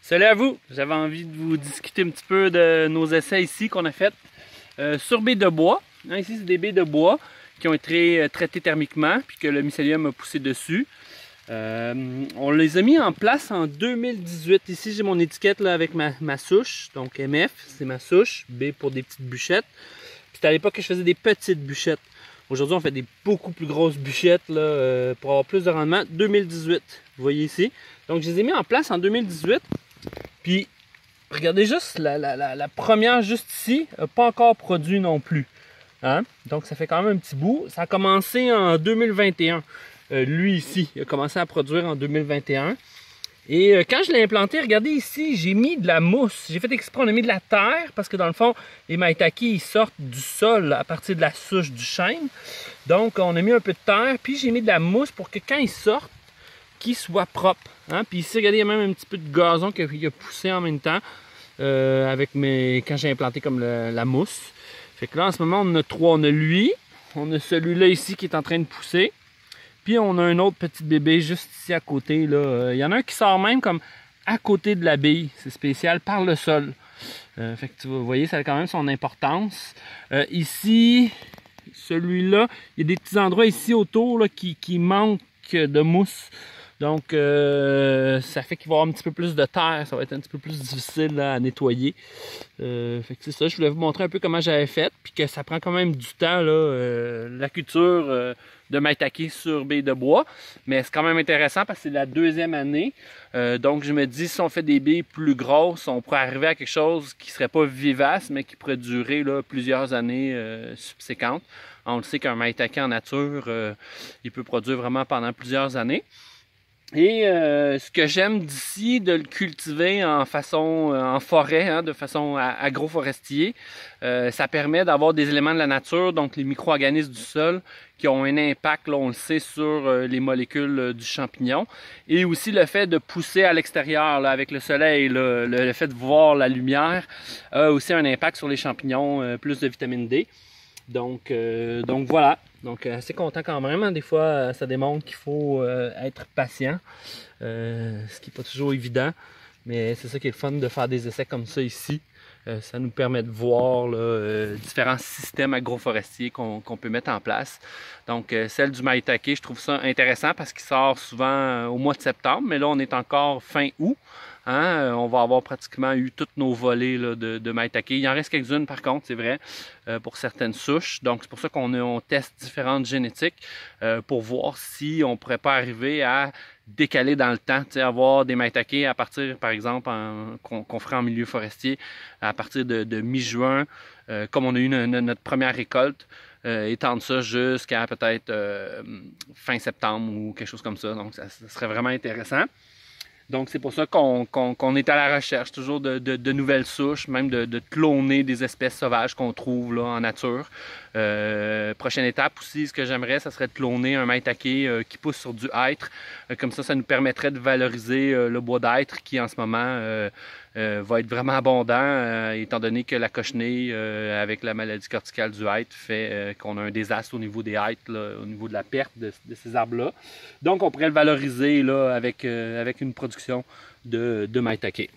Salut à vous! J'avais envie de vous discuter un petit peu de nos essais ici qu'on a fait sur baies de bois. Ici, c'est des baies de bois qui ont été traitées thermiquement puis que le mycélium a poussé dessus. On les a mis en place en 2018. Ici, j'ai mon étiquette là, avec ma souche. Donc MF, c'est ma souche. B pour des petites bûchettes. C'était à l'époque que je faisais des petites bûchettes. Aujourd'hui, on fait des beaucoup plus grosses bûchettes là, pour avoir plus de rendement. 2018, vous voyez ici. Donc, je les ai mis en place en 2018. Puis, regardez juste, la première juste ici n'a pas encore produit non plus. Hein? Donc, ça fait quand même un petit bout. Ça a commencé en 2021. Lui ici, il a commencé à produire en 2021. Et quand je l'ai implanté, regardez ici, j'ai mis de la mousse. J'ai fait exprès, on a mis de la terre parce que dans le fond, les maitake, ils sortent du sol à partir de la souche du chêne. Donc, on a mis un peu de terre, puis j'ai mis de la mousse pour que quand ils sortent, qu'ils soient propres. Hein? Puis ici, regardez, il y a même un petit peu de gazon qui a poussé en même temps quand j'ai implanté comme la mousse. Fait que là, en ce moment, on en a trois. On a lui, on a celui-là ici qui est en train de pousser. Puis on a un autre petit bébé juste ici à côté. Là. Il y en a un qui sort même comme à côté de la bille. C'est spécial, par le sol. Fait que vous voyez, ça a quand même son importance. Ici, celui-là, il y a des petits endroits ici autour là, qui manquent de mousse. Donc, ça fait qu'il va y avoir un petit peu plus de terre. Ça va être un petit peu plus difficile là, à nettoyer. Fait que c'est ça, je voulais vous montrer un peu comment j'avais fait. Puis que ça prend quand même du temps, là, la culture de maitake sur baies de bois. Mais c'est quand même intéressant parce que c'est la deuxième année. Donc, je me dis, si on fait des baies plus grosses, on pourrait arriver à quelque chose qui ne serait pas vivace, mais qui pourrait durer là, plusieurs années subséquentes. On le sait qu'un maitake en nature, il peut produire vraiment pendant plusieurs années. Et ce que j'aime d'ici, de le cultiver en forêt, hein, de façon agroforestier, ça permet d'avoir des éléments de la nature, donc les micro-organismes du sol, qui ont un impact, là, on le sait, sur les molécules du champignon. Et aussi le fait de pousser à l'extérieur, là, avec le soleil, là, le fait de voir la lumière, a aussi un impact sur les champignons, plus de vitamine D. Donc voilà, donc assez content quand même. Hein. Des fois, ça démontre qu'il faut être patient, ce qui n'est pas toujours évident. Mais c'est ça qui est le fun de faire des essais comme ça ici. Ça nous permet de voir là, différents systèmes agroforestiers qu'on peut mettre en place. Donc celle du maitake, je trouve ça intéressant parce qu'il sort souvent au mois de septembre, mais là on est encore fin août. Hein? On va avoir pratiquement eu toutes nos volées là, de maitake. Il en reste quelques-unes par contre, c'est vrai, pour certaines souches. Donc c'est pour ça qu'on teste différentes génétiques pour voir si on pourrait pas arriver à décaler dans le temps, avoir des maitake à partir, par exemple, qu'on ferait en milieu forestier, à partir de mi-juin, comme on a eu notre première récolte, étendre ça jusqu'à peut-être fin septembre ou quelque chose comme ça. Donc ça serait vraiment intéressant. Donc, c'est pour ça qu'on est à la recherche toujours de nouvelles souches, même de cloner des espèces sauvages qu'on trouve là, en nature. Prochaine étape aussi, ce que j'aimerais, ça serait de cloner un maitake qui pousse sur du hêtre. Comme ça nous permettrait de valoriser le bois d'hêtre qui, en ce moment, va être vraiment abondant, étant donné que la cochenille, avec la maladie corticale du hêtre, fait qu'on a un désastre au niveau des hêtres, là, au niveau de la perte de ces arbres-là. Donc, on pourrait le valoriser là, avec une production de maitake.